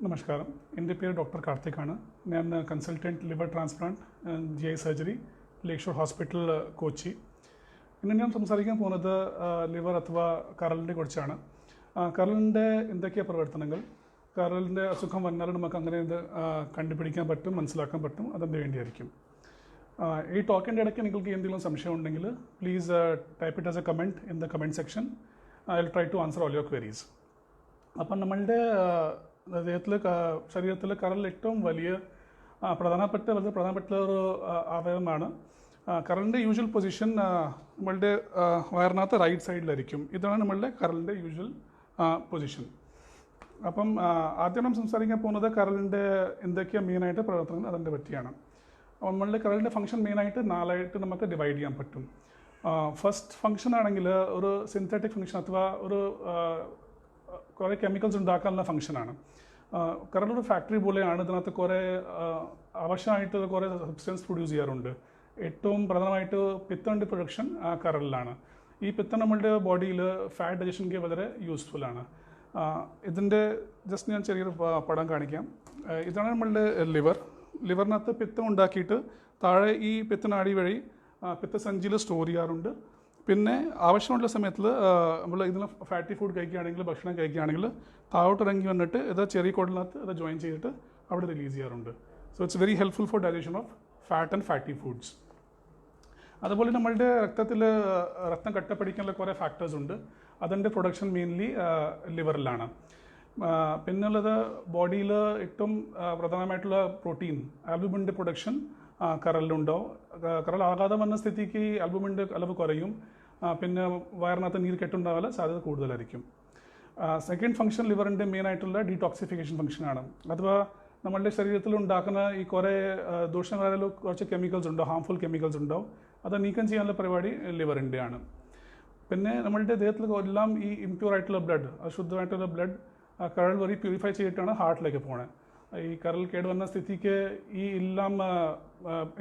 നമസ്കാരം. എൻ്റെ പേര് ഡോക്ടർ കാർത്തിക്കാണ്. ഞാൻ consultant liver transplant GI surgery Lakeshore hospital Kochi. ഇന്ന് ഞാൻ സംസാരിക്കാൻ പോകുന്നത് ലിവർ അഥവാ കരളിനെ കുറിച്ചാണ്. കരളിൻ്റെ എന്തൊക്കെയാണ് പ്രവർത്തനങ്ങൾ, കരളിൻ്റെ അസുഖം വന്നാൽ നമുക്ക് അങ്ങനെ ഇത് കണ്ടുപിടിക്കാൻ പറ്റും, മനസ്സിലാക്കാൻ പറ്റും, അതിന് വേണ്ടിയായിരിക്കും. ഈ ടോക്കിൻ്റെ ഇടയ്ക്ക് നിങ്ങൾക്ക് എന്തെങ്കിലും സംശയം ഉണ്ടെങ്കിൽ please type it as a comment in the comment section. I will try to answer all your queries. അപ്പം നമ്മളുടെ ശരീരത്തിൽ കരൾ ഏറ്റവും വളരെ പ്രധാനപ്പെട്ട ഒരു അവയവമാണ്. കരളിൻ്റെ യൂഷ്വൽ പൊസിഷൻ നമ്മളുടെ വയറിനകത്ത് റൈറ്റ് സൈഡിലായിരിക്കും. ഇതാണ് നമ്മളുടെ കരളിൻ്റെ യൂഷ്വൽ പൊസിഷൻ. അപ്പം ആദ്യം നാം സംസാരിക്കാൻ പോകുന്നത് കരളിൻ്റെ എന്തൊക്കെയാണ് മെയിനായിട്ട് പ്രവർത്തനങ്ങൾ അതിൻ്റെ പറ്റിയാണ്. നമ്മളുടെ കരളിൻ്റെ ഫംഗ്ഷൻ മെയിനായിട്ട് 4 നമുക്ക് ഡിവൈഡ് ചെയ്യാൻ പറ്റും. ഫസ്റ്റ് ഫംഗ്ഷൻ ആണെങ്കിൽ ഒരു സിന്തറ്റിക് ഫംഗ്ഷൻ അഥവാ ഒരു കുറേ കെമിക്കൽസ് ഉണ്ടാക്കാനുള്ള ഫംഗ്ഷനാണ്. കരളൊരു ഫാക്ടറി പോലെയാണ്. ഇതിനകത്ത് കുറേ ആവശ്യമായിട്ട് കുറേ സബ്സ്റ്റൻസ് പ്രൊഡ്യൂസ് ചെയ്യാറുണ്ട്. ഏറ്റവും പ്രധാനമായിട്ട് പിത്തൻ്റെ പ്രൊഡക്ഷൻ കരളിലാണ്. ഈ പിത്തം നമ്മളുടെ ബോഡിയിൽ ഫാറ്റ് ഡൈജഷൻക്ക് വളരെ യൂസ്ഫുൾ ആണ്. ഇതിൻ്റെ ജസ്റ്റ് ഞാൻ ചെറിയൊരു പടം കാണിക്കാം. ഇതാണ് നമ്മളുടെ ലിവറിനകത്ത് പിത്തം ഉണ്ടാക്കിയിട്ട് താഴെ ഈ പിത്തനാടി വഴി പിത്തസഞ്ചിയിൽ സ്റ്റോർ ചെയ്യാറുണ്ട്. പിന്നെ ആവശ്യമുള്ള സമയത്തിൽ നമ്മൾ ഇതിന് ഫാറ്റി ഫുഡ് കഴിക്കുകയാണെങ്കിൽ, ഭക്ഷണം കഴിക്കുകയാണെങ്കിൽ താഴോട്ട് ഇറങ്ങി വന്നിട്ട് ഇത് ചെറിയ കുടലിനകത്ത് ഇത് ജോയിൻ ചെയ്തിട്ട് അവിടെ റിലീസ് ചെയ്യാറുണ്ട്. So it's very helpful for digestion of fat and fatty foods. അതുപോലെ നമ്മളുടെ രക്തം കട്ടപ്പിടിക്കാനുള്ള കുറേ ഫാക്ടേഴ്സ് ഉണ്ട്. അതിൻ്റെ പ്രൊഡക്ഷൻ മെയിൻലി ലിവറിലാണ്. പിന്നുള്ളത് ബോഡിയിൽ ഏറ്റവും പ്രധാനമായിട്ടുള്ള പ്രോട്ടീൻ ആൽബുമിൻ്റെ പ്രൊഡക്ഷൻ കരളിലുണ്ടാവും. കരളാഘാതം വന്ന സ്ഥിതിക്ക് ആൽബുമിൻ്റെ അളവ് കുറയും. പിന്നെ വയറിനകത്ത് നീർ കെട്ടുണ്ടാകാൻ സാധ്യത കൂടുതലായിരിക്കും. സെക്കൻഡ് ഫംഗ്ഷൻ ലിവറിൻ്റെ മെയിനായിട്ടുള്ള ഡീടോക്സിഫിക്കേഷൻ ഫംഗ്ഷനാണ്. അഥവാ നമ്മളുടെ ശരീരത്തിൽ ഉണ്ടാക്കുന്ന ഈ കുറേ ദോഷങ്ങളായാലും കുറച്ച് കെമിക്കൽസ് ഉണ്ടാവും, ഹാംഫുൾ കെമിക്കൽസ് ഉണ്ടാവും. അത് നീക്കം ചെയ്യാനുള്ള പരിപാടി ലിവറിൻ്റെ ആണ്. പിന്നെ നമ്മളുടെ ദേഹത്തിൽ എല്ലാം ഈ ഇംപ്യൂർ ആയിട്ടുള്ള ബ്ലഡ്, അശുദ്ധമായിട്ടുള്ള ബ്ലഡ് കരൾ വഴി പ്യൂരിഫൈ ചെയ്തിട്ടാണ് ഹാർട്ടിലേക്ക് പോകുന്നത്. ഈ കരൾ കേടുവന്ന സ്ഥിതിക്ക് ഈ എല്ലാം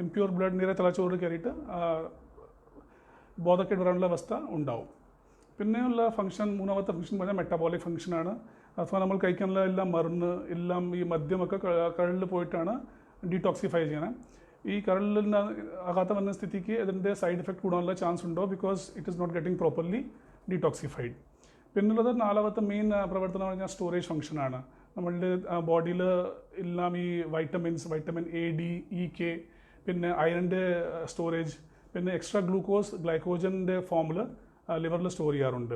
ഇംപ്യൂർ ബ്ലഡ് നേരെ തലച്ചോറിൽ കയറിയിട്ട് ബോധക്കേട് വരാനുള്ള അവസ്ഥ ഉണ്ടാവും. പിന്നെയുള്ള ഫംഗ്ഷൻ, മൂന്നാമത്തെ ഫംഗ്ഷൻ പറഞ്ഞാൽ മെറ്റബോളിക് ഫംഗ്ഷനാണ്. അഥവാ നമ്മൾ കഴിക്കാനുള്ള എല്ലാം മരുന്ന് എല്ലാം ഈ മദ്യമൊക്കെ കരളിൽ പോയിട്ടാണ് ഡീടോക്സിഫൈ ചെയ്യണത്. ഈ കരളിൽ ആഘാതം വന്ന സ്ഥിതിക്ക് ഇതിൻ്റെ സൈഡ് എഫക്റ്റ് കൂടാനുള്ള ചാൻസ് ഉണ്ടോ, because it is not getting properly detoxified. പിന്നുള്ളത് 4ാമത്തെ മെയിൻ പ്രവർത്തനം എന്ന് പറഞ്ഞാൽ സ്റ്റോറേജ് ഫംഗ്ഷനാണ്. നമ്മളുടെ ബോഡിയിൽ എല്ലാം ഈ vitamins, vitamin A, D, E, K, പിന്നെ അയണിൻ്റെ സ്റ്റോറേജ്, പിന്നെ എക്സ്ട്രാ ഗ്ലൈക്കോജൻ്റെ ഫോമിൽ ലിവറിൽ സ്റ്റോർ ചെയ്യാറുണ്ട്.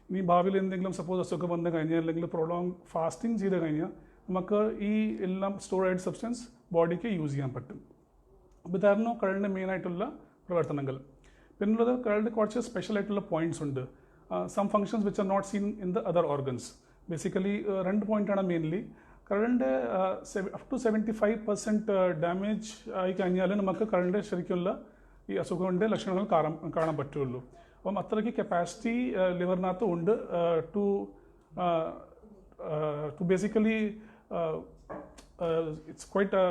ഇനി ഭാവിയിൽ എന്തെങ്കിലും സപ്പോസ് അസുഖം വന്നു കഴിഞ്ഞാൽ അല്ലെങ്കിൽ പ്രോലോങ് ഫാസ്റ്റിംഗ് ചെയ്ത് കഴിഞ്ഞാൽ നമുക്ക് ഈ എല്ലാം സ്റ്റോറേജ് സബ്സ്റ്റൻസ് ബോഡിക്ക് യൂസ് ചെയ്യാൻ പറ്റും. അപ്പോൾ ഇതായിരുന്നു കരളിൻ്റെ മെയിനായിട്ടുള്ള പ്രവർത്തനങ്ങൾ. പിന്നുള്ളത് കരളിൻ്റെ കുറച്ച് സ്പെഷ്യലായിട്ടുള്ള പോയിൻറ്റ്സ് ഉണ്ട്. Some functions which are not seen in the other organs. Basically 2 പോയിൻ്റാണ് മെയിൻലി. കരളിൻ്റെ അപ് ടു 75% ഡാമേജ് ആയി കഴിഞ്ഞാൽ നമുക്ക് കരളിൻ്റെ ശരിക്കുള്ള ഈ അസുഖങ്ങളുടെ ലക്ഷണങ്ങൾ കാണാൻ പറ്റുള്ളൂ. അപ്പം അത്രയ്ക്ക് കപ്പാസിറ്റി ലിവറിനകത്ത് ഉണ്ട് to basically it's quite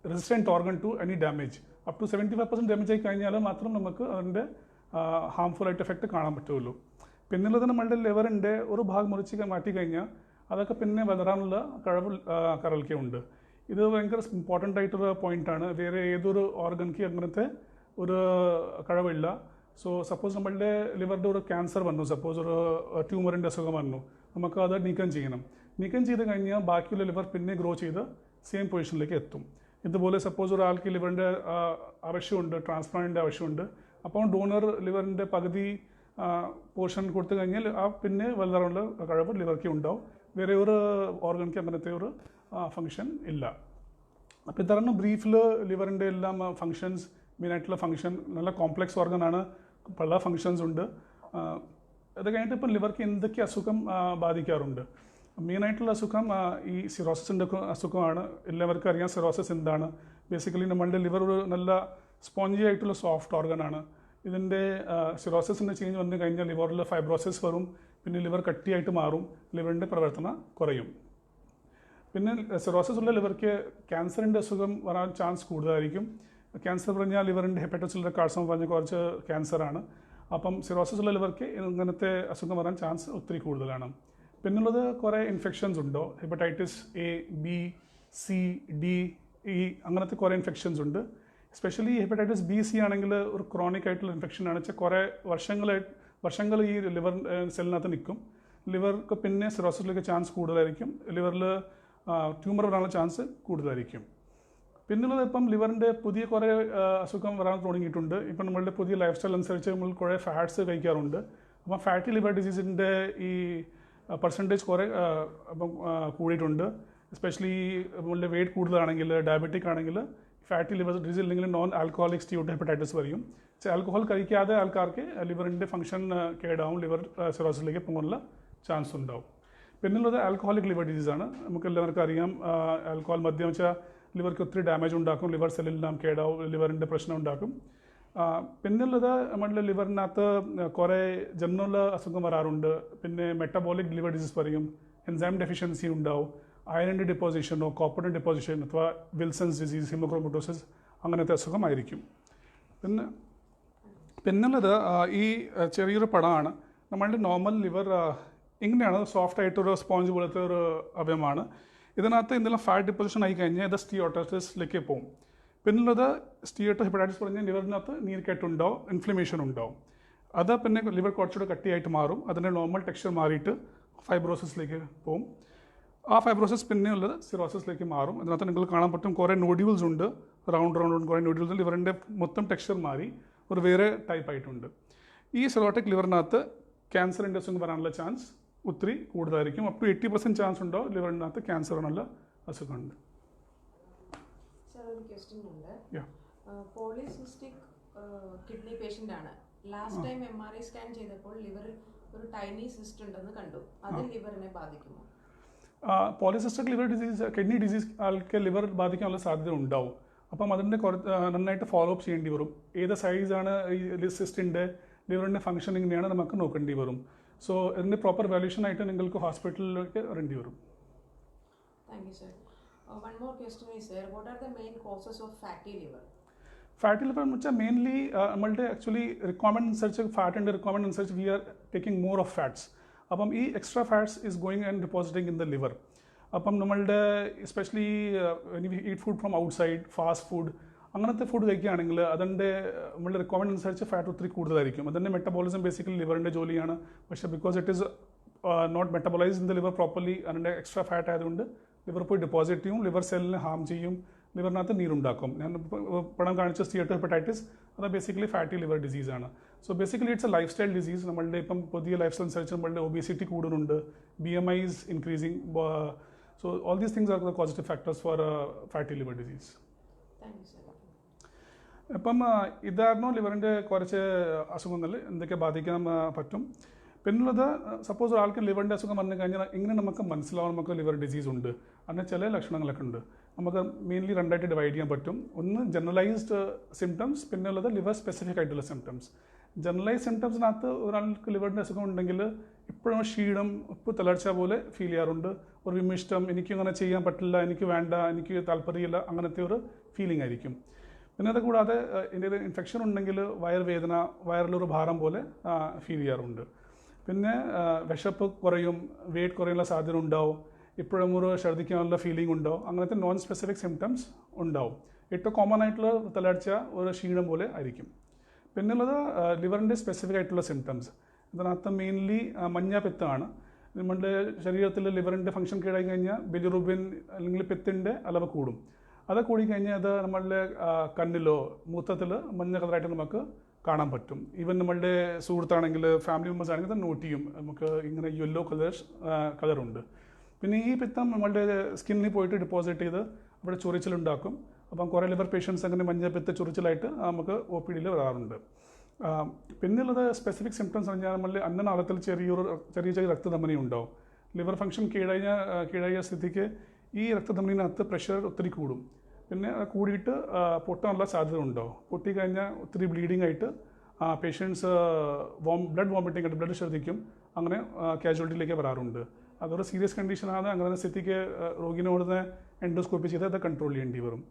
resistant organ to any damage. Up to 75% damage ആയി കഴിഞ്ഞാൽ മാത്രം നമുക്ക് അതിൻ്റെ ഹാംഫുൾ ആയിട്ട് എഫക്റ്റ് കാണാൻ പറ്റുള്ളൂ. പിന്നുള്ളത് നമ്മളുടെ ലിവറിൻ്റെ ഒരു ഭാഗം മുറിച്ച് മാറ്റി കഴിഞ്ഞാൽ അതൊക്കെ പിന്നെ വളരാനുള്ള കഴിവ് കരൾക്ക് ഉണ്ട്. ഇത് ഭയങ്കര ഇമ്പോർട്ടൻ്റ് ആയിട്ടൊരു പോയിൻ്റാണ്. വേറെ ഏതൊരു ഓർഗൻക്ക് അങ്ങനത്തെ ഒരു കഴിവില്ല. സോ സപ്പോസ് നമ്മളുടെ ലിവറിൻ്റെ ഒരു ക്യാൻസർ വന്നു, സപ്പോസ് ഒരു ട്യൂമറിൻ്റെ അസുഖം വന്നു, നമുക്ക് അത് നീക്കം ചെയ്യണം. നീക്കം ചെയ്ത് കഴിഞ്ഞാൽ ബാക്കിയുള്ള ലിവർ പിന്നെ ഗ്രോ ചെയ്ത് സെയിം പൊസിഷനിലേക്ക് എത്തും. ഇതുപോലെ സപ്പോസ് ഒരാൾക്ക് ലിവറിൻ്റെ ആവശ്യമുണ്ട്, ട്രാൻസ്പ്ലാന്റിൻ്റെ ആവശ്യമുണ്ട്, അപ്പോൾ ഡോണർ ലിവറിൻ്റെ പകുതി പോർഷൻ കൊടുത്തു കഴിഞ്ഞാൽ പിന്നെ വളരാനുള്ള കഴിവ് ലിവർക്ക് ഉണ്ടാവും. വേറെ ഒരു ഓർഗൻക്ക് അങ്ങനത്തെ ഒരു ഫങ്ഷൻ ഇല്ല. അപ്പോൾ ഇതാണ് ബ്രീഫിൽ ലിവറിൻ്റെ എല്ലാം ഫങ്ഷൻസ്. മെയിനായിട്ടുള്ള ഫങ്ഷൻ നല്ല കോംപ്ലക്സ് ഓർഗനാണ്, പല ഫങ്ഷൻസ് ഉണ്ട്. അത് കഴിഞ്ഞിട്ട് ഇപ്പം ലിവർക്ക് എന്തൊക്കെ അസുഖം ബാധിക്കാറുണ്ട്. മെയിനായിട്ടുള്ള അസുഖം ഈ സിറോസിസിൻ്റെ അസുഖമാണ്. എല്ലാവർക്കും അറിയാം സിറോസിസ് എന്താണ്. ബേസിക്കലി നമ്മളുടെ ലിവർ ഒരു നല്ല സ്പോഞ്ചി ആയിട്ടുള്ള സോഫ്റ്റ് ഓർഗനാണ്. ഇതിൻ്റെ സിറോസിസിൻ്റെ ചേഞ്ച് വന്നു കഴിഞ്ഞാൽ ലിവറിൽ ഫൈബ്രോസിസ് വരും, പിന്നെ ലിവർ കട്ടിയായിട്ട് മാറും, ലിവറിൻ്റെ പ്രവർത്തനം കുറയും. പിന്നെ സിറോസിസ് ഉള്ള ലിവർക്ക് ക്യാൻസറിൻ്റെ അസുഖം വരാൻ ചാൻസ് കൂടുതലായിരിക്കും. ക്യാൻസർ പറഞ്ഞാൽ ലിവറിൻ്റെ ഹെപ്പറ്റൈറ്റിസ് കാർസിനോമ പറഞ്ഞ കുറച്ച് ക്യാൻസറാണ്. അപ്പം സിറോസിസ് ഉള്ള ലിവർക്ക് ഇങ്ങനത്തെ അസുഖം വരാൻ ചാൻസ് ഒത്തിരി കൂടുതലാണ്. പിന്നുള്ളത് കുറേ ഇൻഫെക്ഷൻസ് ഉണ്ടോ, hepatitis A, B, C, D, E അങ്ങനത്തെ കുറേ ഇൻഫെക്ഷൻസ് ഉണ്ട്. എസ്പെഷ്യലി ഹെപ്പറ്റൈറ്റിസ് ബി, സി ആണെങ്കിൽ ഒരു ക്രോണിക് ആയിട്ടുള്ള ഇൻഫെക്ഷൻ ആണ് വെച്ചാൽ കുറേ വർഷങ്ങൾ ഈ ലിവർ സെല്ലിനകത്ത് നിൽക്കും. ലിവർക്ക് പിന്നെ സിറോസിസിലേക്ക് ചാൻസ് കൂടുതലായിരിക്കും, ലിവറിൽ ട്യൂമർ വരാനുള്ള ചാൻസ് കൂടുതലായിരിക്കും. പിന്നുള്ളത് ഇപ്പം ലിവറിൻ്റെ പുതിയ കുറേ അസുഖം വരാൻ തുടങ്ങിയിട്ടുണ്ട്. ഇപ്പം നമ്മളുടെ പുതിയ ലൈഫ് സ്റ്റൈൽ അനുസരിച്ച് നമ്മൾ കുറേ ഫാറ്റ്സ് കഴിക്കാറുണ്ട്. അപ്പം ഫാറ്റി ലിവർ ഡിസീസിൻ്റെ ഈ പെർസെൻറ്റേജ് കുറേ അപ്പം കൂടിയിട്ടുണ്ട്. എസ്പെഷ്യലി നമ്മളുടെ വെയിറ്റ് കൂടുതലാണെങ്കിൽ, ഡയബറ്റിക് ആണെങ്കിൽ, ഫാറ്റി ലിവർ ഡിസീസ് അല്ലെങ്കിൽ നോൺ ആൽക്കഹോളിക് സ്റ്റീയോട്ട് ഹെപ്പറ്റൈറ്റിസ് വരും. ആൽക്കഹോൾ കഴിക്കാതെ ആൾക്കാർക്ക് ലിവറിൻ്റെ ഫംഗ്ഷൻ കേടാവും, ലിവർ സിറോസിസിലേക്ക് പോകാനുള്ള ചാൻസ് ഉണ്ടാവും. പിന്നുള്ളത് ആൽക്കഹോളിക് ലിവർ ഡിസീസാണ്. നമുക്ക് എല്ലാവർക്കും അറിയാം, ആൽക്കഹോൾ മദ്യം വെച്ചാൽ ലിവർക്ക് ഒത്തിരി ഡാമേജ് ഉണ്ടാക്കും, ലിവർ സെല്ലെല്ലാം കേടാവും, ലിവറിൻ്റെ പ്രശ്നം ഉണ്ടാക്കും. പിന്നുള്ളത് നമ്മളുടെ ലിവറിനകത്ത് കുറേ ജനറൽ അസുഖം വരാറുണ്ട്. പിന്നെ മെറ്റബോളിക് ലിവർ ഡിസീസ് പറയും, എൻസൈം ഡെഫിഷ്യൻസി ഉണ്ടാവും, അയണിൻ്റെ ഡിപ്പോസിഷനോ കോപ്പറിൻ്റെ ഡിപ്പോസിഷൻ അഥവാ വിൽസൺസ് ഡിസീസ്, ഹിമോക്രോമറ്റോസിസ് അങ്ങനത്തെ അസുഖമായിരിക്കും. പിന്നുള്ളത് ഈ ചെറിയൊരു പടമാണ്. നമ്മളുടെ നോർമൽ ലിവർ ഇങ്ങനെയാണ്, സോഫ്റ്റ് ആയിട്ടൊരു സ്പോഞ്ച് പോലത്തെ ഒരു അവയവമാണ്. ഇതിനകത്ത് എന്തെങ്കിലും ഫാറ്റ് ഡിപ്പോസിഷൻ ആയി കഴിഞ്ഞാൽ ഇത് സ്റ്റിയോട്ടോസിസിലേക്ക് പോകും. പിന്നുള്ളത് സ്റ്റിയോട്ടോ ഹെപ്പറ്റൈറ്റിസ് പറഞ്ഞാൽ ലിവറിനകത്ത് നീർക്കെട്ടുണ്ടാവും, ഇൻഫ്ലമേഷൻ ഉണ്ടാവും. അത് പിന്നെ ലിവർ കുറച്ചുകൂടെ കട്ടിയായിട്ട് മാറും, അതിൻ്റെ നോർമൽ ടെക്സ്ചർ മാറിയിട്ട് ഫൈബ്രോസിസിലേക്ക് പോകും. ആ ഫൈബ്രോസിസ് പിന്നെ ഉള്ളത് സിറോസിസിലേക്ക് മാറും. അതിനകത്ത് നിങ്ങൾക്ക് കാണാൻ പറ്റും കുറേ നോഡ്യൂൾസ് ഉണ്ട്, റൗണ്ട് കുറേ നോഡ്യൂൾസ്. ലിവറിൻ്റെ മൊത്തം ടെക്സ്ചർ മാറി ഒരു വേറെ ടൈപ്പ് ആയിട്ടുണ്ട്. ഈ സിറോട്ടിക് ലിവറിനകത്ത് ക്യാൻസറിൻ്റെ അസുഖം വരാനുള്ള ചാൻസ് ഒത്തിരി കൂടുതലായിരിക്കും. അപ് ടു 80% ചാൻസ് ഉണ്ടോ ലിവറിനകത്ത് ക്യാൻസർ വരാനുള്ള അസുഖമുണ്ട്. പോളിസിസ്റ്റിക് കിഡ്നി പേഷ്യൻ്റ് ആണ്. ലാസ്റ്റ് ടൈം MRI സ്കാൻ ചെയ്തപ്പോൾ ലിവറിൽ ഒരു ടൈനി സിസ്റ്റ് ഉണ്ടെന്ന് കണ്ടു. അത് ലിവറിനെ ബാധിക്കുമോ? Polycystic liver disease, kidney disease ആൾക്ക് ലിവർ ബാധിക്കാനുള്ള സാധ്യത ഉണ്ടാവും. അപ്പം അതിൻ്റെ നന്നായിട്ട് ഫോളോ അപ്പ് ചെയ്യേണ്ടി വരും. ഏത് സൈസാണ് ഈ സിസ്റ്റിൻ്റെ, ലിവറിൻ്റെ ഫംഗ്ഷൻ എങ്ങനെയാണ് നമുക്ക് നോക്കേണ്ടി വരും. സോ ഇതിൻ്റെ പ്രോപ്പർ വാല്യൂഷൻ ആയിട്ട് നിങ്ങൾക്ക് ഹോസ്പിറ്റലിലേക്ക് വരേണ്ടി വരും. Thank you, sir. One more question is there. What are the main causes of fatty liver? Fatty liver എന്ന് വെച്ചാൽ മെയിൻലി നമ്മളുടെ ആക്ച്വലി റിക്വയർമെൻറ്റ് അനുസരിച്ച്, ഫാറ്റിൻ്റെ റിക്വയർമെൻറ്റ് അനുസരിച്ച് we are taking more of fats. അപ്പം ഈ extra fats is going and depositing in the liver. അപ്പം നമ്മളുടെ especially eat food from outside, fast food അങ്ങനത്തെ ഫുഡ് കഴിക്കുകയാണെങ്കിൽ അതിൻ്റെ നമ്മളുടെ റിക്വയർമെൻറ്റ് അനുസരിച്ച് ഫാറ്റ് ഒത്തിരി കൂടുതലായിരിക്കും. അതിൻ്റെ മെറ്റബോളിസം ബേസിക്കലി ലിവറിൻ്റെ ജോലിയാണ്. പക്ഷേ because it is not metabolise in the liver properly, അതിൻ്റെ എക്സ്ട്രാ ഫാറ്റ് ആയതുകൊണ്ട് ലിവർ പോയി ഡെപ്പോസിറ്റ് ചെയ്യും, ലിവർ സെല്ലിനെ ഹാം ചെയ്യും, ലിവറിനകത്ത് നീരുണ്ടാക്കും. ഞാൻ പടം കാണിച്ച സ്റ്റിയോട്ടോ ഹെപ്പറ്റൈറ്റിസ് അത് ബേസിക്കലി ഫാറ്റി ലിവർ ഡിസീസാണ്. So basically it's a lifestyle disease. നമ്മളുടെ ഇപ്പം പുതിയ ലൈഫ് സ്റ്റൈൽ അനുസരിച്ച് നമ്മളുടെ ഒബേസിറ്റി കൂടുന്നുണ്ട്, BMI is increasing. So all these things are the positive factors four fatty liver disease. ഇപ്പം ഇതായിരുന്നു ലിവറിൻ്റെ കുറച്ച് അസുഖങ്ങൾ എന്തൊക്കെ ബാധിക്കാൻ പറ്റും. പിന്നുള്ളത് സപ്പോസ് ഒരാൾക്ക് ലിവറിൻ്റെ അസുഖം വന്നു കഴിഞ്ഞാൽ എങ്ങനെ നമുക്ക് മനസ്സിലാവും നമുക്ക് ലിവർ ഡിസീസ് ഉണ്ട്? അങ്ങനെ ചില ലക്ഷണങ്ങളൊക്കെ ഉണ്ട്. നമുക്ക് മെയിൻലി രണ്ടായിട്ട് ഡിവൈഡ് ചെയ്യാൻ പറ്റും. ഒന്ന് ജനറലൈസ്ഡ് സിംറ്റംസ്, പിന്നെ ഉള്ളത് ലിവർ സ്പെസിഫിക് ആയിട്ടുള്ള സിംറ്റംസ്. ജനറലൈസ് സിംറ്റംസിനകത്ത് ഒരാൾക്ക് ലിവറിൻ്റെ അസുഖം ഉണ്ടെങ്കിൽ ഇപ്പോഴും ക്ഷീണം, ഉപ്പ് തളർച്ച പോലെ ഫീൽ ചെയ്യാറുണ്ട്, ഒരു വിമിഷ്ടം, എനിക്കങ്ങനെ ചെയ്യാൻ പറ്റില്ല, എനിക്ക് വേണ്ട, എനിക്ക് താല്പര്യമില്ല, അങ്ങനത്തെ ഒരു ഫീലിംഗ് ആയിരിക്കും. പിന്നെ അത് കൂടാതെ ഇതിൻ്റെ ഇൻഫെക്ഷൻ ഉണ്ടെങ്കിൽ വയറുവേദന, വയറിലൊരു ഭാരം പോലെ ഫീൽ ചെയ്യാറുണ്ട്. പിന്നെ വിശപ്പ് കുറയും, വെയിറ്റ് കുറയാനുള്ള സാധ്യത ഉണ്ടാവും, ഇപ്പോഴും ഒരു ഛർദ്ദിക്കാനുള്ള ഫീലിംഗ് ഉണ്ടാവും. അങ്ങനത്തെ നോൺ സ്പെസിഫിക് സിംറ്റംസ് ഉണ്ടാവും. ഏറ്റവും കോമൺ ആയിട്ടുള്ള തളർച്ച ഒരു ക്ഷീണം പോലെ ആയിരിക്കും. പിന്നുള്ളത് ലിവറിൻ്റെ സ്പെസിഫിക് ആയിട്ടുള്ള സിംറ്റംസ്. ഇതിനകത്ത് മെയിൻലി മഞ്ഞപ്പിത്തമാണ്. നമ്മുടെ ശരീരത്തിൽ ലിവറിൻ്റെ ഫംഗ്ഷൻ കേടായി കഴിഞ്ഞാൽ ബിലിറുബിൻ അല്ലെങ്കിൽ പിത്തിൻ്റെ അളവ് കൂടും. അത് കൂടിക്കഴിഞ്ഞാൽ അത് നമ്മളുടെ കണ്ണിലോ മൂത്രത്തിൽ മഞ്ഞ കളറായിട്ട് നമുക്ക് കാണാൻ പറ്റും. ഈവൻ നമ്മളുടെ സുഹൃത്താണെങ്കിൽ, ഫാമിലി മെമ്പേഴ്സ് ആണെങ്കിൽ അത് നോട്ട് ചെയ്യും, നമുക്ക് ഇങ്ങനെ യെല്ലോ കളറുണ്ട്. പിന്നെ ഈ പിത്തം നമ്മളുടെ സ്കിന്നിൽ പോയിട്ട് ഡെപ്പോസിറ്റ് ചെയ്ത് അവിടെ ചൊറിച്ചിലുണ്ടാക്കും. അപ്പം കുറേ ലിവർ പേഷ്യൻസ് അങ്ങനെ മഞ്ഞപ്പിത്ത ചൊറിച്ചിലായിട്ട് നമുക്ക് OPDയിൽ വരാറുണ്ട്. പിന്നെയുള്ളത് സ്പെസിഫിക് സിംറ്റംസ് പറഞ്ഞാൽ നമ്മളുടെ അന്നനാളത്തിൽ ചെറിയ രക്തധമനി ഉണ്ടാവും. ലിവർ ഫംഗ്ഷൻ കീഴായ സ്ഥിതിക്ക് ഈ രക്തധമനിനകത്ത് പ്രഷർ ഒത്തിരി കൂടും. പിന്നെ കൂടിയിട്ട് പൊട്ടാനുള്ള സാധ്യത ഉണ്ടാവും. പൊട്ടിക്കഴിഞ്ഞാൽ ഒത്തിരി ബ്ലീഡിങ് ആയിട്ട് പേഷ്യൻസ് ബ്ലഡ് വോമിറ്റിംഗ് ആയിട്ട് ബ്ലഡ് ഛർദ്ദിക്കും, അങ്ങനെ കാഷ്വാലിറ്റിയിലേക്ക് വരാറുണ്ട്. അതൊരു സീരിയസ് കണ്ടീഷനാണ്. അങ്ങനെ സ്ഥിതിക്ക് രോഗിനോട് എൻഡോസ്കോപ്പി ചെയ്ത് അത് കൺട്രോൾ ചെയ്യേണ്ടി വരും.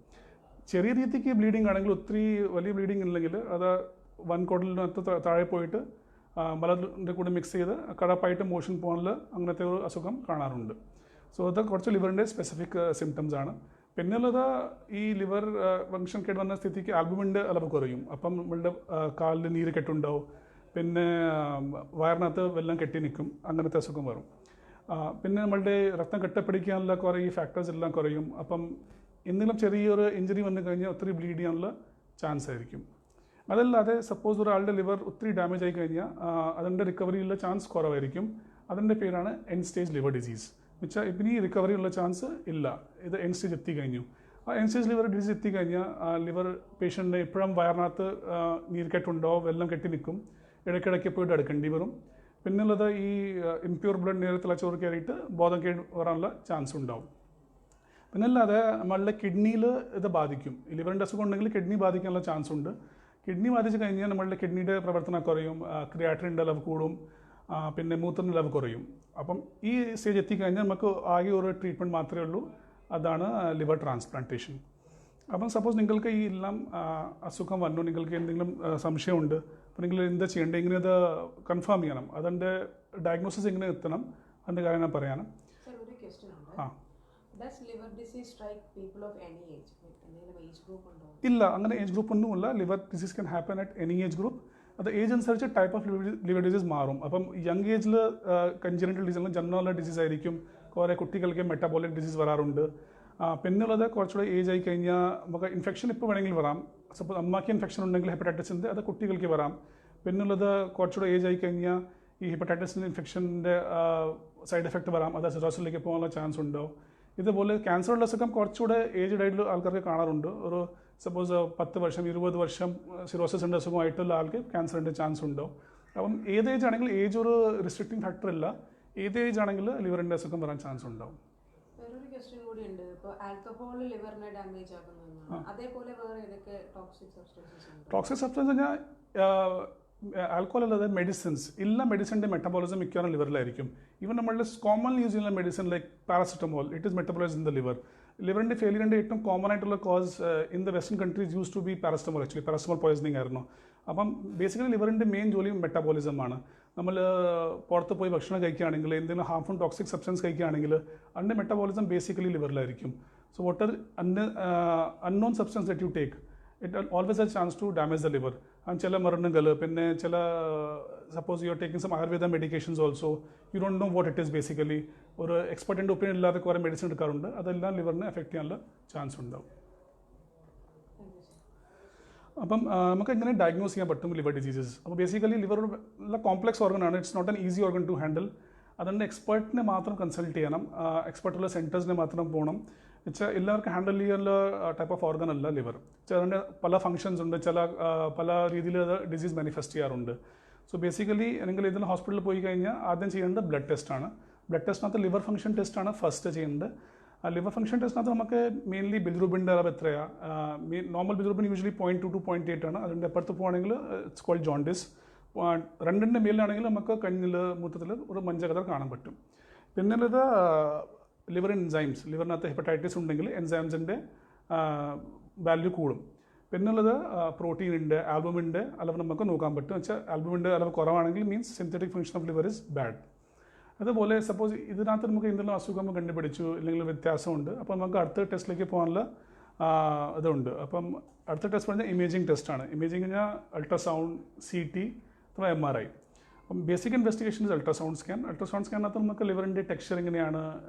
ചെറിയ രീതിക്ക് ബ്ലീഡിങ് ആണെങ്കിൽ, ഒത്തിരി വലിയ ബ്ലീഡിങ് ഇല്ലെങ്കിൽ അത് വൻകുടലിനകത്ത് താഴെ പോയിട്ട് മലത്തിൻ്റെ കൂടെ മിക്സ് ചെയ്ത് കടപ്പായിട്ട് മോഷൻ പോകാനുള്ള അങ്ങനത്തെ ഒരു അസുഖം കാണാറുണ്ട്. സോ അത് കുറച്ച് ലിവറിൻ്റെ സ്പെസിഫിക് സിംറ്റംസ് ആണ്. പിന്നെയുള്ളത് ഈ ലിവർ ഫങ്ഷൻ കേട് വന്ന സ്ഥിതിക്ക് ആൽബുമിൻ്റെ അളവ് കുറയും. അപ്പം നമ്മളുടെ കാലിൽ നീര് കെട്ടുണ്ടാവും, പിന്നെ വയറിനകത്ത് വെള്ളം കെട്ടി നിൽക്കും, അങ്ങനത്തെ അസുഖം വരും. പിന്നെ നമ്മളുടെ രക്തം കെട്ടപ്പിടിക്കാനുള്ള കുറേ ഈ ഫാക്ടേഴ്സ് എല്ലാം കുറയും. അപ്പം എന്തെങ്കിലും ചെറിയൊരു ഇഞ്ചുറി വന്നു കഴിഞ്ഞാൽ ഒത്തിരി ബ്ലീഡ് ചെയ്യാനുള്ള ചാൻസ് ആയിരിക്കും. അതല്ലാതെ സപ്പോസ് ഒരാളുടെ ലിവർ ഒത്തിരി ഡാമേജ് ആയി കഴിഞ്ഞാൽ അതിൻ്റെ റിക്കവറിയുള്ള ചാൻസ് കുറവായിരിക്കും. അതിൻ്റെ പേരാണ് എൻഡ് സ്റ്റേജ് ലിവർ ഡിസീസ്. വെച്ചാൽ ഇനി റിക്കവറി ഉള്ള ചാൻസ് ഇല്ല, ഇത് എൻഡ് സ്റ്റേജ് എത്തിക്കഴിഞ്ഞു. ആ എൻഡ് സ്റ്റേജ് ലിവർ ഡിസീസ് എത്തിക്കഴിഞ്ഞാൽ ലിവർ പേഷ്യൻറ്റിന് എപ്പോഴും വയറിനകത്ത് നീർക്കെട്ടുണ്ടോ, വെള്ളം കെട്ടി നിൽക്കും, ഇടയ്ക്കിടയ്ക്ക് പോയിട്ട് എടുക്കേണ്ടി വരും. പിന്നുള്ളത് ഈ ഇംപ്യൂർ ബ്ലഡ് നേരെ തിളച്ചോറ് കയറിയിട്ട് ബോധം കേട് വരാനുള്ള ചാൻസ് ഉണ്ടാവും. പിന്നല്ലാതെ നമ്മളുടെ കിഡ്നിയിൽ ഇത് ബാധിക്കും. ലിവറിൻ്റെ അസുഖം ഉണ്ടെങ്കിൽ കിഡ്നി ബാധിക്കാനുള്ള ചാൻസ് ഉണ്ട്. കിഡ്നി ബാധിച്ച് കഴിഞ്ഞാൽ നമ്മളുടെ കിഡ്നിയുടെ പ്രവർത്തനം കുറയും, ക്രിയാറ്റിനിൻ്റെ അളവ് കൂടും, പിന്നെ മൂത്രത്തിൻ്റെ അളവ് കുറയും. അപ്പം ഈ സ്റ്റേജ് എത്തിക്കഴിഞ്ഞാൽ നമുക്ക് ആകെ ഒരു ട്രീറ്റ്മെൻറ്റ് മാത്രമേ ഉള്ളൂ, അതാണ് ലിവർ ട്രാൻസ്പ്ലാന്റേഷൻ. അപ്പം സപ്പോസ് നിങ്ങൾക്ക് ഈ എല്ലാം അസുഖം വന്നു, നിങ്ങൾക്ക് എന്തെങ്കിലും സംശയമുണ്ട്, അപ്പോൾ നിങ്ങൾ എന്താ ചെയ്യേണ്ടത്, എങ്ങനെ അത് കൺഫേം ചെയ്യണം, അതിൻ്റെ ഡയഗ്നോസിസ് എങ്ങനെ എത്തണം, അതിൻ്റെ കാര്യം ഞാൻ പറയാനും. ഇല്ല, അങ്ങനെ ഏജ് ഗ്രൂപ്പ് ഒന്നുമില്ല. Liver disease can happen at any age group. അത് ഏജ് അനുസരിച്ച് ടൈപ്പ് ഓഫ് ലിവർ ഡിസീസ് മാറും. അപ്പം യങ് ഏജിൽ കൺജനറൽ ഡിസീസ് ജനറൽ ഡിസീസ് ആയിരിക്കും. കുറേ കുട്ടികൾക്ക് മെറ്റബോളിക് ഡിസീസ് വരാറുണ്ട്. പിന്നുള്ളത് കുറച്ചുകൂടെ ഏജ് ആയി കഴിഞ്ഞാൽ നമുക്ക് ഇൻഫെക്ഷൻ ഇപ്പോൾ വേണമെങ്കിൽ വരാം. സപ്പോസ് അമ്മയ്ക്ക് ഇൻഫെക്ഷൻ ഉണ്ടെങ്കിൽ ഹെപ്പറ്റൈറ്റിസിൻ്റെ അത് കുട്ടികൾക്ക് വരാം. പിന്നുള്ളത് കുറച്ചുകൂടെ ഏജ് ആയി കഴിഞ്ഞാൽ ഈ ഹെപ്പറ്റൈറ്റിസിൻ്റെ ഇൻഫെക്ഷൻ്റെ സൈഡ് എഫക്റ്റ് വരാം, അത് സിറോസിലേക്ക് പോകാനുള്ള ചാൻസ് ഉണ്ടാവും. ഇതുപോലെ ക്യാൻസറുള്ള അസുഖം കുറച്ചുകൂടെ ഏജ്ഡ് ആയിട്ടുള്ള ആൾക്കാർക്ക് കാണാറുണ്ട്. ഒരു സപ്പോസ് 10 വർഷം 20 വർഷം സിറോസിസിൻ്റെ അസുഖമായിട്ടുള്ള ആൾക്ക് ക്യാൻസറിൻ്റെ ചാൻസ് ഉണ്ടാവും. അപ്പം ഏത് ഏജ് ആണെങ്കിൽ ഏജ് ഒരു റിസ്ട്രിക്റ്റിംഗ് ഫാക്ടർ ഇല്ല. ഏത് ഏജ് ആണെങ്കിൽ ലിവറിൻ്റെ അസുഖം വരാൻ ചാൻസ് ഉണ്ടാവും. വേറൊരു ക്വസ്റ്റ്യൻ കൂടി ഉണ്ട്. ഇപ്പോൾ ആൽക്കഹോൾ ലിവറിനെ ഡാമേജ് ആക്കുന്നതാണ്, അതേപോലെ വേറെ ഏതൊക്കെ ടോക്സിക് സബ്സ്റ്റൻസസ് ഉണ്ട്? ടോക്സിക് സബ്സ്റ്റൻസ് പറഞ്ഞാൽ ആൽക്കഹോൾ അല്ലാതെ മെഡിസിൻസ്, എല്ലാ മെഡിസിൻ്റെ മെറ്റബോളിസം മിക്കവാറും ലിവറിലായിരിക്കും. ഈവൻ നമ്മളുടെ കോമൺ യൂസ് ചെയ്യുന്ന medicine like paracetamol, it is metabolise in the liver. ലിവറിൻ്റെ ഫെയിലിയറിൻ്റെ ഏറ്റവും കോമൺ ആയിട്ടുള്ള cause in the western countries use to be paracetamol. Actually paracetamol poisoning ആയിരുന്നു. അപ്പം ബേസിക്കലി ലിവറിൻ്റെ മെയിൻ ജോലി മെറ്റബോളിസമാണ്. നമ്മൾ പുറത്ത് പോയി ഭക്ഷണം കഴിക്കുകയാണെങ്കിൽ, എന്തെങ്കിലും ഹാർംഫുൾ ടോക്സിക് സബ്സ്റ്റൻസ് കഴിക്കുകയാണെങ്കിൽ അതിൻ്റെ മെറ്റബോളിസം ബേസിക്കലി ലിവറിലായിരിക്കും. So what are unknown substance that you take, it always a chance to damage the liver. ചില മരുന്നുകൾ, പിന്നെ ചില suppose you are taking some Ayurveda medications also, you don't know what it is. Basically ഒരു എക്സ്പെർട്ടിൻ്റെ opinion ഇല്ലാതെ കുറേ medicine എടുക്കാറുണ്ട്, അതെല്ലാം ലിവറിനെ എഫക്റ്റ് ചെയ്യാനുള്ള ചാൻസ് ഉണ്ടാവും. അപ്പം നമുക്ക് എങ്ങനെ ഡയഗ്നോസ് ചെയ്യാൻ പറ്റും ലിവർ ഡിസീസസ്? അപ്പോൾ ബേസിക്കലി ലിവർ ഉള്ള കോംപ്ലക്സ് ഓർഗനാണ്. It's not an easy organ to handle. അതുകൊണ്ട് എക്സ്പെർട്ടിനെ മാത്രം കൺസൾട്ട് ചെയ്യണം, എക്സ്പെർട്ടുള്ള സെൻറ്റേഴ്സിനെ മാത്രം പോകണം. വെച്ചാൽ എല്ലാവർക്കും ഹാൻഡിൽ ചെയ്യാനുള്ള ടൈപ്പ് ഓഫ് ഓർഗൻ അല്ല ലിവർ. അതിൻ്റെ പല ഫങ്ഷൻസ് ഉണ്ട്, പല രീതിയിൽ അത് ഡിസീസ് മാനിഫെസ്റ്റ് ചെയ്യാറുണ്ട്. സോ ബേസിക്കലി നിങ്ങൾ ഏതെങ്കിലും ഹോസ്പിറ്റലിൽ പോയി കഴിഞ്ഞാൽ ആദ്യം ചെയ്യേണ്ടത് ബ്ലഡ് ടെസ്റ്റാണ്. ബ്ലഡ് ടെസ്റ്റിനകത്ത് ലിവർ ഫംഗ്ഷൻ ടെസ്റ്റാണ് ഫസ്റ്റ് ചെയ്യേണ്ടത്. ലിവർ ഫംഗ്ഷൻ ടെസ്റ്റിനകത്ത് നമുക്ക് മെയിൻലി ബിലിറൂബിൻ്റെ അളവ് എത്രയാണ്. നോർമൽ ബിലിറൂബിൻ യൂഷ്വലി 0.2 to 0.8 ആണ്. അതിൻ്റെ അപ്പുറത്ത് പോകുകയാണെങ്കിൽ ഇറ്റ്സ് കോൾഡ് ജോണ്ടിസ്. 2ൻ്റെ മേലിലാണെങ്കിൽ നമുക്ക് കണ്ണിൽ മൂത്രത്തിൽ ഒരു മഞ്ഞ കളർ കാണാൻ പറ്റും. പിന്നുള്ളത് ലിവർ എൻസൈംസ്, ലിവറിനകത്ത് ഹെപ്പറ്റൈറ്റിസ് ഉണ്ടെങ്കിൽ എൻസൈംസിൻ്റെ വാല്യൂ കൂടും. പിന്നുള്ളത് പ്രോട്ടീനിൻ്റെ, ആൽബുമിൻ്റെ അളവ് നമുക്ക് നോക്കാൻ പറ്റും. വെച്ചാൽ ആൽബുമിൻ്റെ അളവ് കുറവാണെങ്കിൽ means synthetic function of liver is bad. അതുപോലെ സപ്പോസ് ഇതിനകത്ത് നമുക്ക് എന്തെങ്കിലും അസുഖം കണ്ടുപിടിച്ചു, അല്ലെങ്കിൽ വ്യത്യാസമുണ്ട്, അപ്പോൾ നമുക്ക് അടുത്ത ടെസ്റ്റിലേക്ക് പോകാനുള്ള ഇതുണ്ട്. അപ്പം അടുത്ത ടെസ്റ്റ് പറഞ്ഞാൽ ഇമേജിംഗ് ടെസ്റ്റാണ്. ഇമേജിംഗ് കഴിഞ്ഞാൽ അൾട്രാസൗണ്ട്, CT അഥവാ MRI. അപ്പം basic investigation is ultrasound scan. Ultrasound സ്കാനകത്ത് നമുക്ക് ലിവറിൻ്റെ ടെക്സ്ചർ എങ്ങനെയാണ്,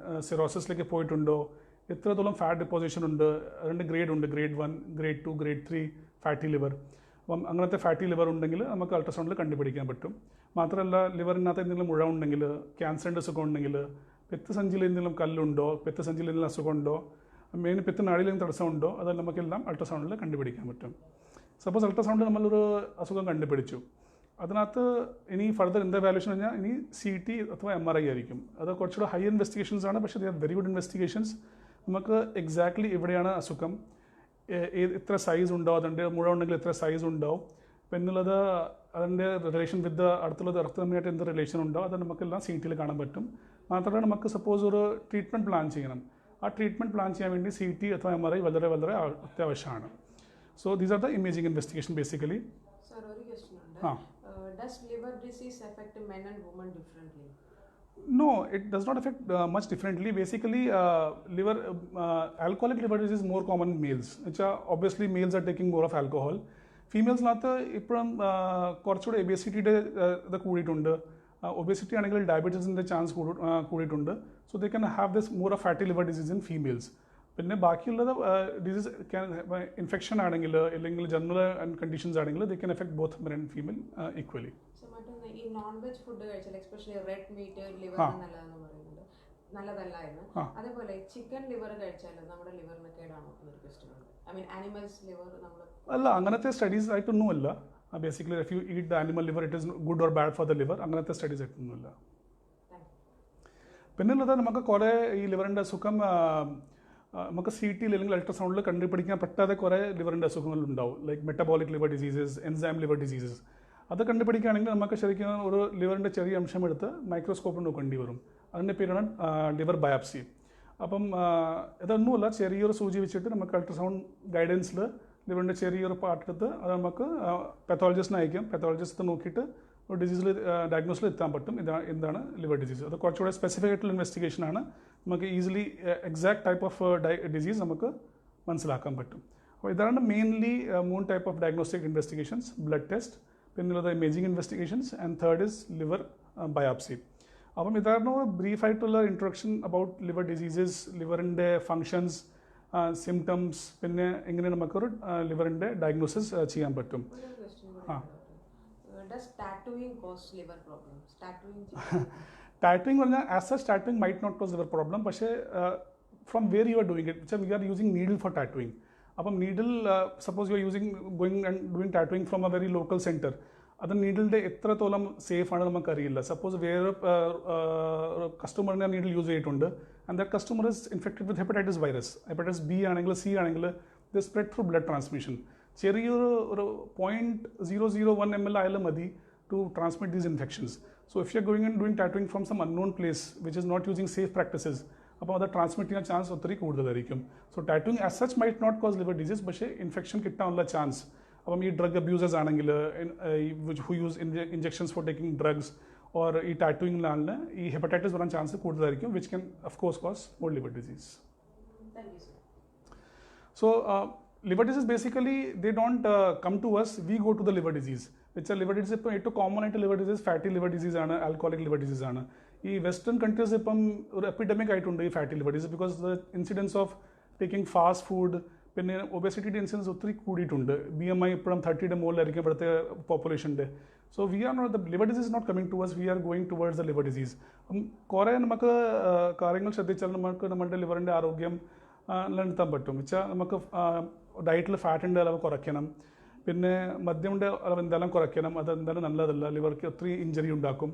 സിറോസിസിലേക്ക് പോയിട്ടുണ്ടോ, എത്രത്തോളം ഫാറ്റ് ഡിപ്പോസിഷൻ ഉണ്ട്, അതിൻ്റെ ഗ്രേഡ് ഉണ്ട്, grade 1, grade 2, grade 3 fatty liver. അപ്പം അങ്ങനത്തെ ഫാറ്റി ലിവർ ഉണ്ടെങ്കിൽ നമുക്ക് അൾട്രാസൗണ്ടിൽ കണ്ടുപിടിക്കാൻ പറ്റും. മാത്രമല്ല ലിവറിനകത്ത് എന്തെങ്കിലും മുഴ ഉണ്ടെങ്കിൽ, ക്യാൻസറിൻ്റെ അസുഖം ഉണ്ടെങ്കിൽ, പിത്തസഞ്ചിയിൽ എന്തെങ്കിലും കല്ലുണ്ടോ, പിത്തസഞ്ചിയിൽ എന്തെങ്കിലും അസുഖമുണ്ടോ, മെയിൻ പിത്തനാടിയിൽ തടസ്സമുണ്ടോ, അതെല്ലാം നമുക്കെല്ലാം അൾട്രാസൗണ്ടിൽ കണ്ടുപിടിക്കാൻ പറ്റും. സപ്പോസ് അൾട്രാസൗണ്ടിൽ നമ്മളൊരു അസുഖം കണ്ടുപിടിച്ചു, അതിനകത്ത് ഇനി ഫർദർ എന്താ വാല്യൂഷൻ കഴിഞ്ഞാൽ ഇനി CT അഥവാ MRI ആയിരിക്കും. അത് കുറച്ചുകൂടെ ഹൈ ഇൻവെസ്റ്റിഗേഷൻസ് ആണ്, പക്ഷേ they are very good investigations. നമുക്ക് എക്സാക്ട്ലി എവിടെയാണ് അസുഖം, എത്ര സൈസ് ഉണ്ടാവും, അതിൻ്റെ മുഴ ഉണ്ടെങ്കിൽ എത്ര സൈസ് ഉണ്ടാവും, പിന്നുള്ളത് അതിൻ്റെ റിലേഷൻ വിത്ത് അടുത്തുള്ളത് രക്തമായിട്ട് എന്ത് റിലേഷൻ ഉണ്ടോ, അത് നമുക്കെല്ലാം CTയിൽ കാണാൻ പറ്റും. മാത്രമല്ല നമുക്ക് സപ്പോസ് ഒരു ട്രീറ്റ്മെൻറ്റ് പ്ലാൻ ചെയ്യണം, ആ ട്രീറ്റ്മെൻറ്റ് പ്ലാൻ ചെയ്യാൻ വേണ്ടി CT അഥവാ MRI വളരെ വളരെ അത്യാവശ്യമാണ്. So these are the imaging investigation basically. Sir, ഒരു ക്വസ്റ്റ്യൻ ഉണ്ട്. Does liver disease affect men and women differently? No, it does not affect much differently. Basically, alcoholic liver disease is more common in males. Obviously, males are taking more of alcohol. ഫീമെയിൽസിനകത്ത് ഇപ്പോഴും കുറച്ചുകൂടെ ഒബേസിറ്റിയുടെ ഇത് കൂടിയിട്ടുണ്ട്. Obesity ആണെങ്കിൽ ഡയബറ്റീസിൻ്റെ chance കൂടിയിട്ടുണ്ട്. So they can have this more of fatty liver disease in females. പിന്നെ ബാക്കിയുള്ളത് disease infection ആണെങ്കിൽ അല്ലെങ്കിൽ ജനറൽ കണ്ടീഷൻസ് ആണെങ്കിൽ they can effect both men and female equally. ഈ നോൺ വെജ് ഫുഡ് കഴിച്ചാൽ എസ്പെഷ്യലി റെഡ് മീറ്റ് ലിവർ നല്ലതെന്ന് പറയുന്നുണ്ട്, നല്ലതല്ല എന്ന്. അതേപോലെ ചിക്കൻ ലിവർ കഴിച്ചാൽ നമ്മുടെ ലിവറിന് കേടാണോ എന്നൊരു ക്വസ്റ്റ്യൻ ഉണ്ട്. ഐ മീൻ ആനിമൽസ് ലിവർ നമ്മൾ അല്ല, അങ്ങനത്തെ സ്റ്റഡീസ് ആയിട്ടൊന്നുമല്ല. Basically if you eat the animal liver it is good or bad for the liver, അങ്ങനത്തെ സ്റ്റഡീസ് ആയിട്ടൊന്നുമില്ല. പിന്നുള്ളത് നമുക്ക് കുറേ ഈ ലിവറിൻ്റെ അസുഖം നമുക്ക് CT അല്ലെങ്കിൽ അൾട്രാസൗണ്ടിൽ കണ്ടുപിടിക്കാൻ പറ്റാതെ കുറേ ലിവറിൻ്റെ അസുഖങ്ങളുണ്ടാവും. Like metabolic liver diseases, enzyme liver diseases. അത് കണ്ടുപിടിക്കുകയാണെങ്കിൽ നമുക്ക് ശരിക്കും ഒരു ലിവറിൻ്റെ ചെറിയ അംശം എടുത്ത് മൈക്രോസ്കോപ്പിൽ നോക്കേണ്ടി വരും. അതിൻ്റെ പേരാണ് ലിവർ ബയോപ്സി. അപ്പം ഇതൊന്നുമല്ല, ചെറിയൊരു സൂചി വെച്ചിട്ട് നമുക്ക് അൾട്രാസൗണ്ട് ഗൈഡൻസിൽ ലിവറിൻ്റെ ചെറിയൊരു പാർട്ട് എടുത്ത് അത് നമുക്ക് പാത്തോളജിസ്റ്റിനെ അയക്കും. പാത്തോളജിസ്റ്റ് നോക്കിയിട്ട് ഒരു ഡിസീസിൽ ഡയഗ്നോസിൽ എത്താൻ പറ്റും എന്താണ് ലിവർ ഡിസീസ്. അത് കുറച്ചുകൂടെ സ്പെസിഫിക് ആയിട്ടുള്ള ഇൻവെസ്റ്റിഗേഷൻ ആണ്. നമുക്ക് easily exact type of disease നമുക്ക് മനസ്സിലാക്കാൻ പറ്റും. അപ്പോൾ ഇതാണ് mainly 3 type of diagnostic investigations: blood test, പിന്നുള്ളത് imaging investigations, and third is liver biopsy. അപ്പം ഇതായിരുന്നു ബ്രീഫായിട്ടുള്ള ഇൻട്രൊഡക്ഷൻ അബൌട്ട് ലിവർ ഡിസീസസ്, ലിവറിൻ്റെ ഫങ്ഷൻസ്, സിംറ്റംസ്, പിന്നെ എങ്ങനെ നമുക്കൊരു ലിവറിൻ്റെ ഡയഗ്നോസിസ് ചെയ്യാൻ പറ്റും. ടാറ്റൂയിങ് പറഞ്ഞാൽ as such tattooing might not cause liver problem. പക്ഷേ from where you are doing it, വെച്ചാൽ we are using needle four tattooing. അപ്പം needle suppose you are going and doing tattooing from a very local centre, അത് നീഡിലിൻ്റെ എത്രത്തോളം safe ആണ് നമുക്കറിയില്ല. Suppose വേറെ കസ്റ്റമറിനെ നീഡിൽ യൂസ് ചെയ്തിട്ടുണ്ട് and that customer is infected with hepatitis virus, hepatitis B ആണെങ്കിൽ C ആണെങ്കിൽ the spread through blood transmission. ചെറിയൊരു 0.001 ml ആയാലും മതി to transmit these infections. So if you are going and doing tattooing from some unknown place which is not using safe practices, അപ്പോൾ അത് transmit ചെയ്യാൻ chance ഒത്തിരി കൂടുതലായിരിക്കും. So tattooing as such might not cause liver disease, പക്ഷേ infection കിട്ടാനുള്ള chance. അപ്പം ഈ drug abusers ആണെങ്കിൽ who use injections for taking drugs or ഈ ടാറ്റൂയിങ്ങിലാണ് ഈ ഹെപ്പറ്റൈറ്റിസ് വരാൻ ചാൻസ് കൂടുതലായിരിക്കും, which can of course cause more liver disease. So liver disease basically they don't come to us, we go to the liver disease. Which liver disease ഇപ്പം ഏറ്റവും common ആയിട്ട് liver disease fatty liver disease ആണ്, alcoholic liver disease ആണ്. ഈ western countries ഇപ്പം ഒരു epidemic ആയിട്ടുണ്ട് ഈ fatty liver disease, because the incidents of taking fast food, പിന്നെ ഒബേസിറ്റിയുടെ ഇൻസിഡൻസ് ഒത്തിരി കൂടിയിട്ടുണ്ട്. BMI ഇപ്പോഴും 30യുടെ മുകളിലായിരിക്കും ഇവിടുത്തെ പോപ്പുലേഷൻ്റെ. So we are not, the liver disease is not coming to us, we are going towards the liver disease. അപ്പം കുറേ നമുക്ക് കാര്യങ്ങൾ ശ്രദ്ധിച്ചാൽ നമുക്ക് നമ്മുടെ ലിവറിൻ്റെ ആരോഗ്യം നിലനിർത്താൻ പറ്റും. വെച്ചാൽ നമുക്ക് ഡയറ്റിൽ ഫാറ്റിൻ്റെ അളവ് കുറയ്ക്കണം, പിന്നെ മദ്യത്തിൻ്റെ അളവ് എന്തായാലും കുറയ്ക്കണം. അത് എന്തായാലും നല്ലതല്ല, ലിവർക്ക് ഒത്തിരി ഇഞ്ചറി ഉണ്ടാക്കും.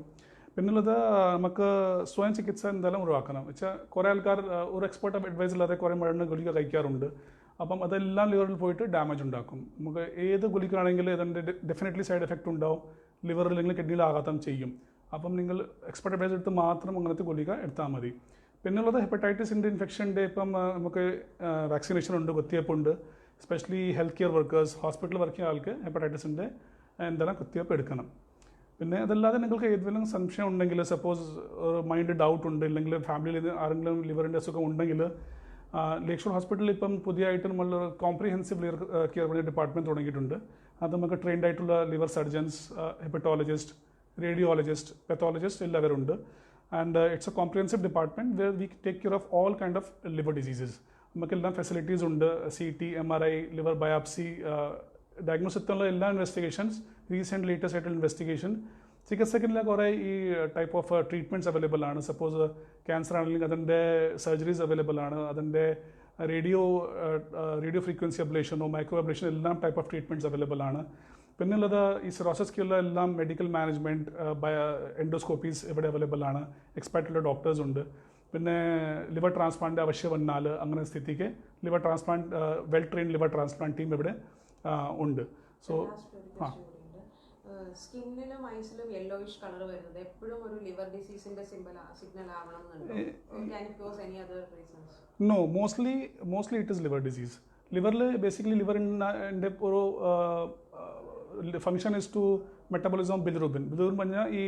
പിന്നുള്ളത് നമുക്ക് സ്വയം ചികിത്സ എന്തായാലും ഒഴിവാക്കണം. വെച്ചാൽ കുറേ ആൾക്കാർ ഒരു എക്സ്പേർട്ട് അഡ്വൈസ് ഇല്ലാതെ കുറേ മരുന്ന് ഗുളിക കഴിക്കാറുണ്ട്. അപ്പം അതെല്ലാം ലിവറിൽ പോയിട്ട് ഡാമേജ് ഉണ്ടാക്കും. നമുക്ക് ഏത് ഗുളികയാണെങ്കിലും ഇതിൻ്റെ ഡെഫിനറ്റ്ലി സൈഡ് എഫക്റ്റ് ഉണ്ടാവും, ലിവറിൽ അല്ലെങ്കിൽ കിഡ്നിയിൽ ആഘാതം ചെയ്യും. അപ്പം നിങ്ങൾ എക്സ്പേർട്ട് അഡ്വൈസ് എടുത്ത് മാത്രം അങ്ങനത്തെ ഗുളിക എടുത്താൽ മതി. പിന്നുള്ളത് ഹെപ്പറ്റൈറ്റിസിൻ്റെ ഇൻഫെക്ഷൻ്റെ ഇപ്പം നമുക്ക് വാക്സിനേഷൻ ഉണ്ട്, കുത്തിവയ്പ്പുണ്ട്. എസ്പെഷ്യലി ഹെൽത്ത് കെയർ വർക്കേഴ്സ്, ഹോസ്പിറ്റലിൽ വർക്ക് ചെയ്യുന്ന ആൾക്ക് ഹെപ്പറ്റൈറ്റിസിൻ്റെ എന്തെല്ലാം കുത്തിവയ്പ്പ് എടുക്കണം. പിന്നെ അതല്ലാതെ നിങ്ങൾക്ക് ഏതെങ്കിലും സംശയം ഉണ്ടെങ്കിൽ, സപ്പോസ് മൈൻഡ് ഡൗട്ട് ഉണ്ട്, ഇല്ലെങ്കിൽ ഫാമിലിയിൽ ആരെങ്കിലും ലിവറിൻ്റെ അസുഖം ഉണ്ടെങ്കിൽ, ലേക്ഷൂർ ഹോസ്പിറ്റലിൽ ഇപ്പം പുതിയതായിട്ട് നമ്മൾ കോംപ്രിഹെൻസീവ് ലിവർ കെയർ ഡിപ്പാർട്ട്മെൻറ്റ് തുടങ്ങിയിട്ടുണ്ട്. അത് നമുക്ക് ട്രെയിൻഡ് ആയിട്ടുള്ള liver surgeons, hepatologist, radiologist, pathologist എല്ലാവരും ഉണ്ട്. And it's A comprehensive department where we take care of all kind of liver diseases. നമുക്കെല്ലാം ഫെസിലിറ്റീസ് ഉണ്ട്, CT, MRI, ലിവർ ബയോപ്സി, ഡയഗ്നോസിനുള്ള എല്ലാ ഇൻവെസ്റ്റിഗേഷൻസ്, റീസെൻറ്റ് ലേറ്റസ്റ്റ് ആയിട്ടുള്ള ഇൻവെസ്റ്റിഗേഷൻ. ചികിത്സയ്ക്കുള്ള കുറേ ഈ ടൈപ്പ് ഓഫ് ട്രീറ്റ്മെൻറ്റ്സ് അവൈലബിൾ ആണ്. Suppose cancer ആണെങ്കിൽ അതിൻ്റെ സർജറീസ് അവൈലബിൾ ആണ്, അതിൻ്റെ റേഡിയോ ഫ്രീക്വൻസി അബ്ലേഷനോ മൈക്രോ അബ്ലേഷനോ എല്ലാം ടൈപ്പ് ഓഫ് ട്രീറ്റ്മെൻറ്റ്സ് അവൈലബിൾ ആണ്. പിന്നുള്ളത് ഈ സിറോസിസ്ക്കുള്ള എല്ലാം മെഡിക്കൽ മാനേജ്മെൻറ്റ്, എൻഡോസ്കോപ്പീസ് ഇവിടെ അവൈലബിൾ ആണ്, എക്സ്പെർട്ടുള്ള ഡോക്ടേഴ്സ് ഉണ്ട്. പിന്നെ ലിവർ ട്രാൻസ്പ്ലാന്റ് ആവശ്യം വന്നാൽ അങ്ങനെ സ്ഥിതിക്ക് liver transplant well train liver transplant team ഇവിടെ ഉണ്ട്. സോ സ്കിന്നിലും ഐസിലും യെല്ലോയിഷ് കളർ വരുന്നത് എപ്പോഴും ഒരു ലിവർ ഡിസീസിന്റെ സിഗ്നൽ ആവണം എന്നുണ്ടോ? No, mostly it is liver disease. ലിവറിൽ ബേസിക്കലി ലിവറിൻ്റെ ഒരു function is to metabolism of bilirubin. Bilirubin പറഞ്ഞാൽ ഈ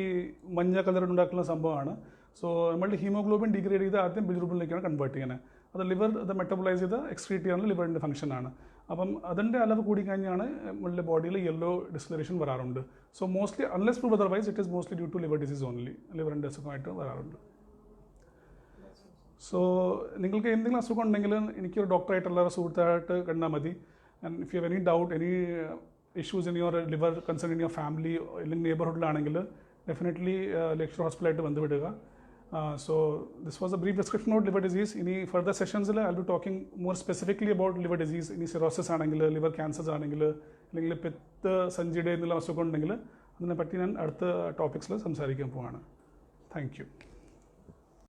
മഞ്ഞ കളർ ഉണ്ടാക്കുന്ന സംഭവമാണ്. സോ നമ്മളുടെ ഹീമോഗ്ലോബിൻ ഡിഗ്രേഡ് ചെയ്ത് ആദ്യം ബിലിറുബിനിലേക്കാണ് കൺവേർട്ട് ചെയ്യുന്നത്. അത് ലിവർ അത് മെറ്റബോളൈസ് ചെയ്ത് എക്സ്ക്രീറ്റ് ചെയ്യാനുള്ള ലിവറിൻ്റെ ഫംഗ്ഷനാണ്. അപ്പം അതിൻ്റെ അളവ് കൂടി കഴിഞ്ഞാണ് നമ്മളുടെ ബോഡിയിൽ യെല്ലോ ഡിസ്കലറേഷൻ വരാറുണ്ട്. So mostly unless prove otherwise it is mostly due to liver disease only. ലിവറിൻ്റെ അസുഖമായിട്ട് വരാറുണ്ട്. സോ നിങ്ങൾക്ക് എന്തെങ്കിലും അസുഖം ഉണ്ടെങ്കിൽ എനിക്കൊരു ഡോക്ടറായിട്ടുള്ള സുഹൃത്തായിട്ട് കണ്ടാൽ മതി. And if you have any doubt any issues in your liver concern in your family അല്ലെങ്കിൽ നെയ്ബർഹുഡിലാണെങ്കിൽ ഡെഫിനറ്റ്ലി ലെക്ചർ ഹോസ്പിറ്റലായിട്ട് ബന്ധപ്പെടുക. So this was a brief description of liver disease. In further sessions I'll be talking more specifically about liver disease. In cirrhosis ആണെങ്കിൽ liver cancers ആണെങ്കിൽ അല്ലെങ്കിൽ pith സഞ്ചിയുടെ എന്നുള്ള അസുഖം ഉണ്ടെങ്കിൽ അതിനെപ്പറ്റി ഞാൻ അടുത്ത ടോപ്പിക്സിൽ സംസാരിക്കാൻ പോവാണ്. Thank you.